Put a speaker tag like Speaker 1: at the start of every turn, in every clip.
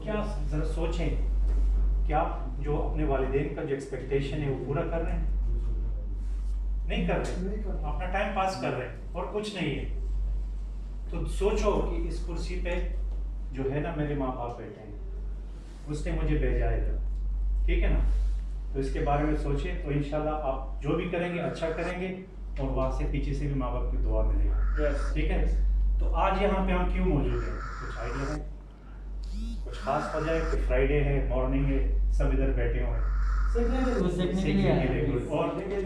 Speaker 1: क्या ज़रा सोचें, क्या जो अपने वालिदैन का जो एक्सपेक्टेशन है वो पूरा कर रहे हैं? नहीं कर रहे, अपना टाइम पास कर रहे हैं और कुछ नहीं है। तो सोचो कि इस कुर्सी पे जो है ना मेरे माँ बाप बैठे हैं, उसने मुझे भेजा है इधर, ठीक है ना? तो इसके बारे में सोचिए, तो इंशाल्लाह आप जो भी करेंगे अच्छा करेंगे और वहाँ से पीछे से भी माँ बाप की दुआ मिलेगी। ठीक है? तो आज यहाँ पे हम क्यों मौजूद हैं? कुछ आइडिया है? कुछ खास वजह है? कोई फ्राइडे है, मॉर्निंग है, सब इधर बैठे हुए हैं
Speaker 2: सीखने के लिए
Speaker 1: और बिजनेस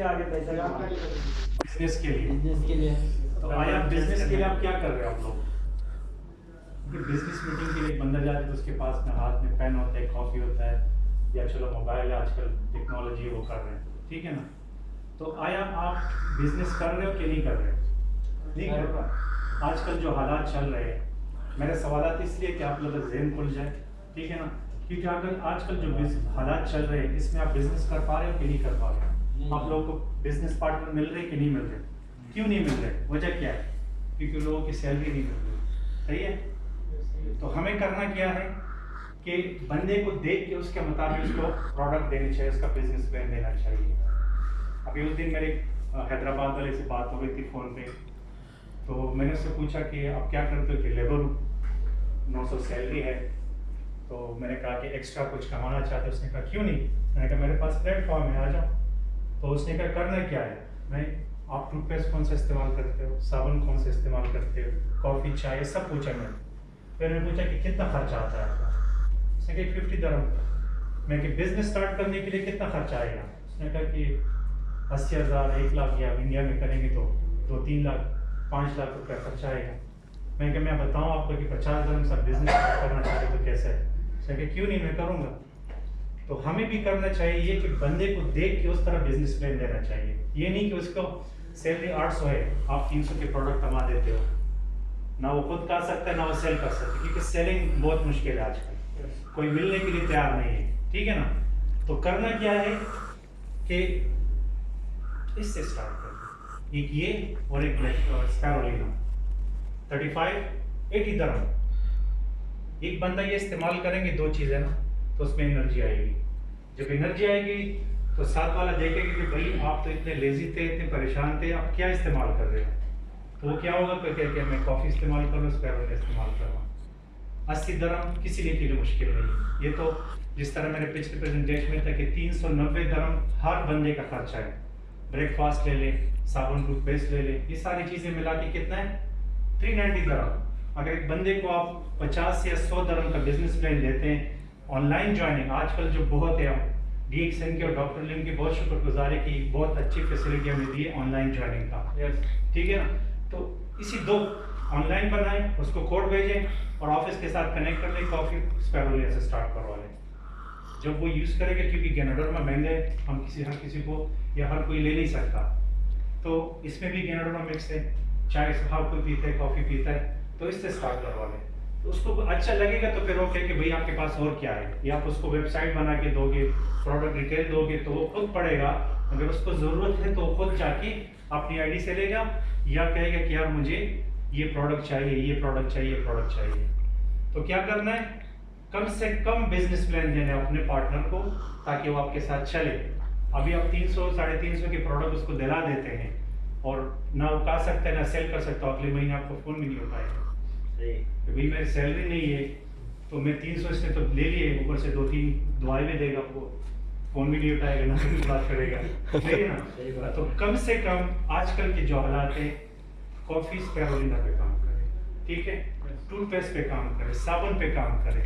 Speaker 1: के लिए।
Speaker 2: बिजनेस के लिए।
Speaker 1: तो आया बिजनेस के लिए आप क्या कर रहे हो आप लोग? क्योंकि बिजनेस मीटिंग के लिए एक बंदा जाता है तो उसके पास में हाथ में पेन होता है, कॉफी होता है, या चलो मोबाइल है, आजकल टेक्नोलॉजी वो कर रहे हैं, ठीक है ना? तो आया आप बिजनेस कर रहे हो कि नहीं कर रहे हो? नहीं कर रहा। आजकल जो हालात चल रहे हैं, मेरे सवालात इसलिए कि आप लोग का ज़हन खुल जाए, ठीक है ना? क्योंकि अगर आजकल जो हालात चल रहे हैं इसमें आप बिजनेस कर पा रहे हो कि नहीं कर पा रहे हो? आप लोगों को बिजनेस पार्टनर मिल रहे कि नहीं मिल रहे? क्यों नहीं मिल रहे? वजह क्या है? क्योंकि लोगों की सैलरी नहीं मिल रही। सही है? तो हमें करना क्या है कि बंदे को देख के उसके मुताबिक उसको प्रोडक्ट देने चाहिए, उसका बिजनेस प्लान देना चाहिए। अभी उस दिन मेरे हैदराबाद वाले से बात हो रही थी फ़ोन पे, तो मैंने उससे पूछा कि आप क्या करते हो? कि लेबर हूँ, 900 सैलरी है। तो मैंने कहा कि एक्स्ट्रा कुछ कमाना चाहते? उसने कहा क्यों नहीं? मैंने कहा मेरे पास प्लेटफॉर्म है, आ जाओ। तो उसने कहा करना क्या है? मैं आप टूथपेस्ट कौन सा इस्तेमाल करते हो, साबुन कौन सा इस्तेमाल करते हो, कॉफ़ी चाय, सब पूछा मैंने। फिर मैंने पूछा कि कितना खर्चा आता है आपका? उसने कहा 50 दरहम। मैं कि बिजनेस स्टार्ट करने के लिए कितना खर्चा आएगा? उसने कहा कि 80,000, 1 लाख, या इंडिया में करेंगे तो 2-3 लाख 5 लाख रुपया खर्चा आएगा। मैं कि मैं बताऊँ आपको कि 50 दरहम से बिजनेस स्टार्ट करना चाहते तो कैसे है? उसने कहा क्यों नहीं, मैं करूँगा। तो हमें भी करना चाहिए ये कि बंदे को देख के उस तरह बिजनेस प्लान देना चाहिए। ये नहीं कि उसको सैलरी 800 है, आप 300 के प्रोडक्ट कमा देते हो, ना वो खुद कर सकता है ना वो सेल कर सकता है, क्योंकि सेलिंग बहुत मुश्किल है आजकल, कोई मिलने के लिए तैयार नहीं है, ठीक है ना? तो करना क्या है कि इससे स्टार्ट करें, एक ये और एक स्पैरोलिना, 35-80 दरहम। एक बंदा ये इस्तेमाल करेंगे, दो चीज़ें ना, तो उसमें एनर्जी आएगी। जब एनर्जी आएगी तो साथ वाला देखेगा कि भाई आप तो इतने लेजी थे, इतने परेशान थे, आप क्या इस्तेमाल कर रहे हो? तो वो क्या होगा कि क्या मैं कॉफ़ी इस्तेमाल कर रहा हूँ, स्पैरोलिना इस्तेमाल कर रहा हूँ। 80 दरहम किसी लिए के लिए मुश्किल नहीं है। ये तो जिस तरह मैंने पिछले प्रेजेंटेशन में था कि 390 दरहम हर बंदे का खर्चा है। ब्रेकफास्ट ले लें, साबुन टूथपेस्ट ले लें, ये सारी चीज़ें मिला के कितना है? 390 दरहम। अगर एक बंदे को आप 50 या 100 दरहम का बिजनेस प्लान देते हैं, ऑनलाइन ज्वाइनिंग आजकल जो बहुत है, DXN के और डॉक्टर लिम की बहुत शुक्रगुजार है कि बहुत अच्छी फैसिलिटी हमें दी है ऑनलाइन ज्वाइनिंग का, ठीक है ना? तो इसी दो ऑनलाइन बनाएं, उसको कोड भेजें और ऑफिस के साथ कनेक्ट कर लें, कॉफ़ी स्पैरोलिना से स्टार्ट करवा लें। जब वो यूज़ करेंगे, क्योंकि गैनाडोर्मा महंगा है, हम हर किसी को या हर कोई ले नहीं सकता, तो इसमें भी गैनाडोर्मा मिक्स है, चाय हर कोई पीता है, कॉफ़ी पीता है, तो इससे स्टार्ट करवा लें। तो उसको अच्छा लगेगा तो फिर वो कहे कि भाई आपके पास और क्या है, या आप उसको वेबसाइट बना के दोगे, प्रोडक्ट डिटेल दोगे तो वो खुद पढ़ेगा। अगर उसको ज़रूरत है तो वो खुद जाके अपनी आईडी से लेगा, या कहेगा कि यार मुझे ये प्रोडक्ट चाहिए, ये प्रोडक्ट चाहिए, ये प्रोडक्ट चाहिए। तो क्या करना है? कम से कम बिजनेस प्लान देना है अपने पार्टनर को, ताकि वो आपके साथ चले। अभी आप 300-350 के प्रोडक्ट उसको दिला देते हैं और ना उठा सकते हैं ना सेल कर सकते हो, अगले महीने आपको फ़ोन भी नहीं उठाएगा। तो भाई मेरी सैलरी नहीं है तो मैं 300 इसने तो ले लिए, ऊपर से 2-3 दुआएं भी देगा, वो फ़ोन भी नहीं उठाएगा, ना कुछ बात करेगा, सही है ना? तो कम से कम आजकल के जो हालात है, कॉफ़ी स्पैरोलिना पे काम करें, ठीक है? टूथपेस्ट पे काम करें, साबुन पे काम करें।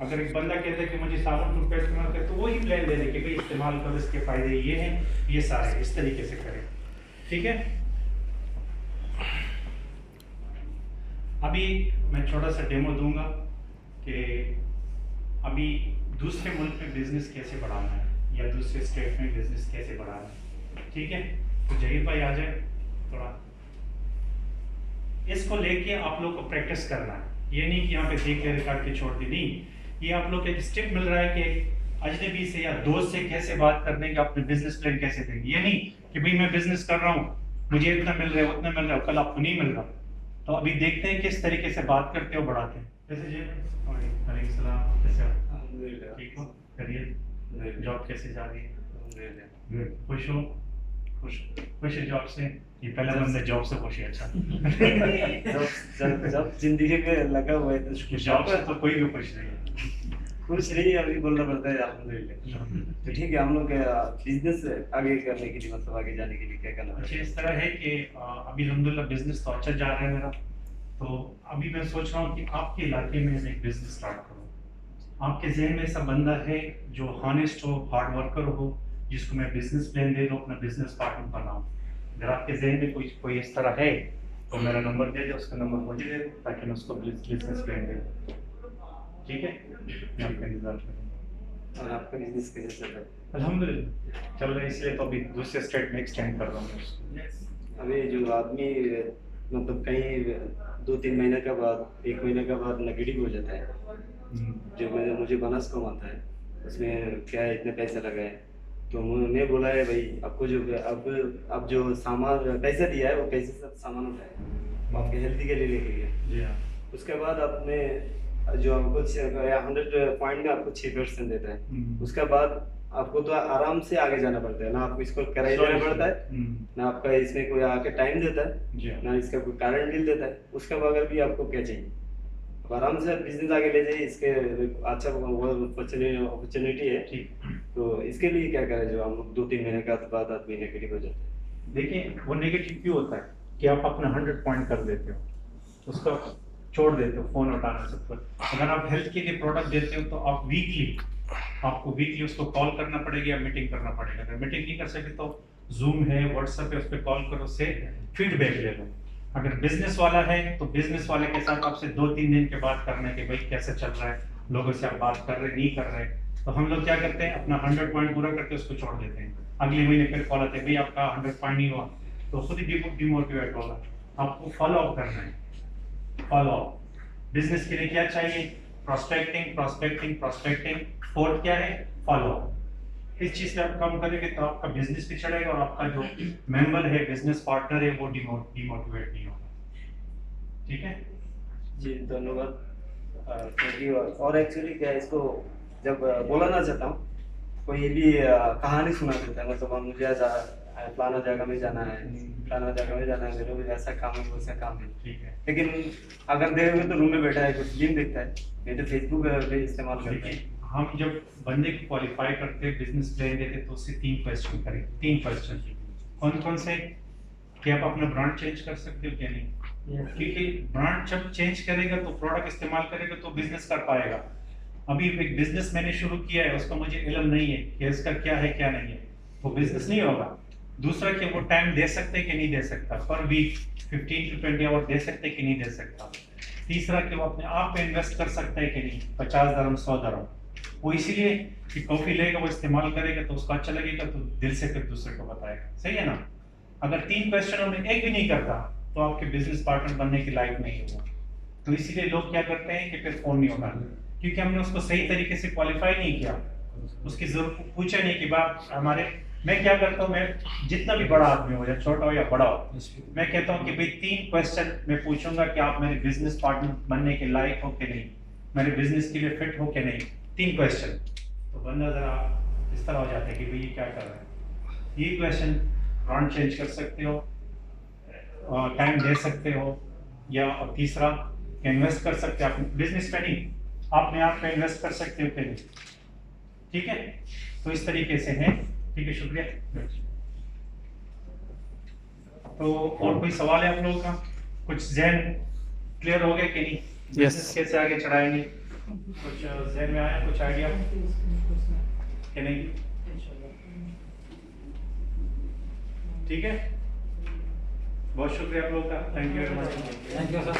Speaker 1: अगर एक बंदा कहता है कि मुझे साबुन टूथपेस्ट इस्तेमाल करें, तो वही प्लान दे दे कि भाई इस्तेमाल करो, इसके फ़ायदे ये हैं, ये सारे इस तरीके से करें, ठीक है? अभी मैं छोटा सा डेमो दूंगा कि अभी दूसरे मुल्क में बिजनेस कैसे बढ़ाना है या दूसरे स्टेट में बिजनेस कैसे बढ़ाना है, ठीक है? तो जहीर भाई आ जाए थोड़ा। इसको लेके आप लोग को प्रैक्टिस करना है, ये नहीं कि यहाँ पे देख ले रिकॉर्ड के छोड़ दी, नहीं। ये आप लोग एक स्टेप मिल रहा है कि अजनबी से या दोस्त से कैसे बात करने की, अपने बिजनेस प्लान कैसे देंगे। ये नहीं कि भाई मैं बिजनेस कर रहा हूँ, मुझे इतना मिल रहा है, उतना मिल रहा है, कल आपको नहीं मिल रहा। तो अभी देखते हैं किस तरीके से बात करते हो, बढ़ाते हैं। जैसे जी वालेकुम सलाम। कैसे हो?
Speaker 3: अल्हम्दुलिल्लाह।
Speaker 1: ठीक हो? करिए जॉब कैसे जा रही है?
Speaker 3: अल्हम्दुलिल्लाह।
Speaker 1: खुश हो? खुश है जॉब से? ये पहला बंदा जॉब से खुश है। अच्छा
Speaker 3: जब जिंदगी में लगा हुआ है तो
Speaker 1: जॉब से तो कोई भी खुश नहीं है।
Speaker 3: खुश नहीं है, अभी बोलना पड़ता है अल्हम्दुलिल्लाह। तो ठीक है, हम लोग बिजनेस आगे करने के लिए, मतलब आगे जाने के लिए क्या करना
Speaker 1: अच्छा,
Speaker 3: है?
Speaker 1: इस तरह है कि अभी अल्हम्दुलिल्लाह बिजनेस तो अच्छा जा रहा है मेरा। तो अभी मैं सोच रहा हूँ कि आपके इलाके में मैं एक बिजनेस स्टार्ट करूँ। आपके जहन में ऐसा बंदा है जो हॉनेस्ट हो, हार्ड वर्कर हो, जिसको मैं बिजनेस प्लान दे दूँ, अपना बिजनेस पार्टनर बनाऊँ? अगर आपके जहन में कोई इस तरह है तो मेरा नंबर दे दे, उसका नंबर मुझे दे दो ताकि मैं उसको बिजनेस प्लान दे दूँ। ठीक है, मैं आपका इंतजार करूँगा।
Speaker 3: और आपका बिजनेस कैसे चल रहा है?
Speaker 1: अल्हम्दुलिल्लाह चल रहा है, इसलिए तो अभी दूसरे स्टेट में एक्सटेंड कर रहा हूँ उसको।
Speaker 3: अभी जो आदमी मतलब कहीं 2-3 महीने के बाद, 1 महीने के बाद नेगेटिव हो जाता है, जो मुझे बोनस कम आता है, उसमें क्या है, इतने पैसे लगाए, तो मैं बोला है भाई आपको जो अब जो सामान पैसा दिया है वो पैसे से सामान उठाए, वो आपके हेल्थ के लिए लेके गया।
Speaker 1: जी हाँ।
Speaker 3: उसके बाद आपने जो आपको 100 पॉइंट में आपको 6% देता है, उसके बाद आपको तो आराम से आगे जाना पड़ता है ना, आपको इसको किराया देना पड़ता है, ना आपका इसमें कोई आके टाइम देता
Speaker 1: जी
Speaker 3: है,
Speaker 1: हाँ।
Speaker 3: ना इसका कोई कारण बिल देता है। उसके बगैर भी आपको क्या चाहिए, आप आराम से बिजनेस आगे ले जाइए, इसके अच्छा वो अपॉर्चुनिटी है।
Speaker 1: ठीक।
Speaker 3: तो इसके लिए क्या करें, जो हम लोग 2-3 महीने का बाद आदमी नेगेटिव हो जाता है?
Speaker 1: देखिए वो नेगेटिव क्यों होता है कि आप अपना 100 पॉइंट कर देते हो, उसका छोड़ देते हो, फोन उठाना सब कुछ। अगर आप हेल्थ के लिए प्रोडक्ट देते हो तो आपको वीकली उसको कॉल करना पड़ेगा या मीटिंग करना पड़ेगा। अगर मीटिंग नहीं कर सके तो जूम है, व्हाट्सएप है, उस पर कॉल करो, उससे फीडबैक ले लो। अगर बिजनेस वाला है तो बिजनेस वाले के साथ आपसे 2-3 दिन के बाद करना है कि भाई कैसे चल रहा है, लोगों से आप बात कर रहे नहीं कर रहे। तो हम लोग क्या करते हैं, अपना 100 पॉइंट पूरा करके उसको छोड़ देते हैं। अगले महीने फिर कॉल आते हैं, भाई आपका 100 पॉइंट नहीं हुआ, तो खुद ही डिमोटिवेट होगा। आपको फॉलो अप करना है। फॉलो अप बिजनेस के लिए क्या चाहिए, प्रोस्पेक्टिंग प्रोस्पेक्टिंग प्रोस्पेक्टिंग। फोर्थ क्या है, फॉलो अप। इस चीज से आप कम करेंगे तो आपका बिजनेस भी चलेगा और आपका जो मेंबर है, बिजनेस पार्टनर है, वो डिमोटिवेट नहीं होगा। ठीक है
Speaker 3: जी, धन्यवाद। Thank you. और एक्चुअली क्या है, इसको जब बोलाना चाहता हूँ, कोई भी कहानी सुना देता है, मतलब मुझे ऐसा फलाना जगह में जाना है, फलाना जगह में जाना है, मेरे को ऐसा काम है, वैसा काम है।
Speaker 1: ठीक है।
Speaker 3: लेकिन अगर देखोगे तो रूम में बैठा है, कुछ फिल्म देखता है, नहीं तो फेसबुक पे इस्तेमाल करता है।
Speaker 1: देखिए हम जब बंदे को क्वालिफाई करते हैं, बिजनेस प्लान देते तो उससे 3 क्वेश्चन करें। 3 क्वेश्चन कौन कौन से, कि आप अपना ब्रांड चेंज कर सकते हो क्या नहीं, क्योंकि ब्रांड जब चेंज करेगा तो प्रोडक्ट इस्तेमाल करेगा तो बिजनेस कर पाएगा। अभी एक बिजनेस मैंने शुरू किया है, उसका मुझे इल्म नहीं है कि इसका क्या है क्या नहीं है, वो बिजनेस नहीं होगा। दूसरा कि वो टाइम दे सकते कि नहीं दे सकता, पर वीक 15 to 20 आवर दे सकते कि नहीं दे सकता। तीसरा कि वो अपने आप पे इन्वेस्ट कर सकता है कि नहीं, 50 दरम 100 दरम। वो इसीलिए कि कॉफी लेगा, वो इस्तेमाल करेगा तो उसको अच्छा लगेगा तो दिल से फिर दूसरे को बताएगा। सही है ना। अगर 3 क्वेश्चनों में एक भी नहीं करता तो आपके बिजनेस पार्टनर बनने की लायक नहीं होगा। तो इसीलिए लोग क्या करते हैं कि फिर फोन नहीं उठाते, क्योंकि हमने उसको सही तरीके से क्वालिफाई नहीं किया, उसकी जरूरत पूछा नहीं कि बाप हमारे। मैं क्या करता हूँ, मैं जितना भी बड़ा आदमी हो या छोटा हो या बड़ा हो, मैं कहता हूँ कि भाई 3 क्वेश्चन मैं पूछूंगा कि आप मेरे बिजनेस पार्टनर बनने के लायक हो कि नहीं, मेरे बिजनेस के लिए फिट हो कि नहीं। 3 क्वेश्चन। तो बंदा जरा इस तरह हो जाता है कि भाई ये क्या कर रहा है। ये क्वेश्चन, ब्रांड चेंज कर सकते हो, टाइम दे सकते हो, या और तीसरा इन्वेस्ट कर सकते हो आप बिजनेस पे नहीं, अपने आप पे इन्वेस्ट कर सकते हो कि नहीं। ठीक है, तो इस तरीके से है। ठीक है, शुक्रिया। तो और कोई सवाल है आप लोगों का, कुछ जहन क्लियर हो गया कि नहीं, बिजनेस कैसे आगे चढ़ाएंगे, कुछ जहन में आया, कुछ आइडिया कि नहीं। ठीक है, बहुत शुक्रिया आप लोगों का, thank you very much.
Speaker 2: Thank you sir.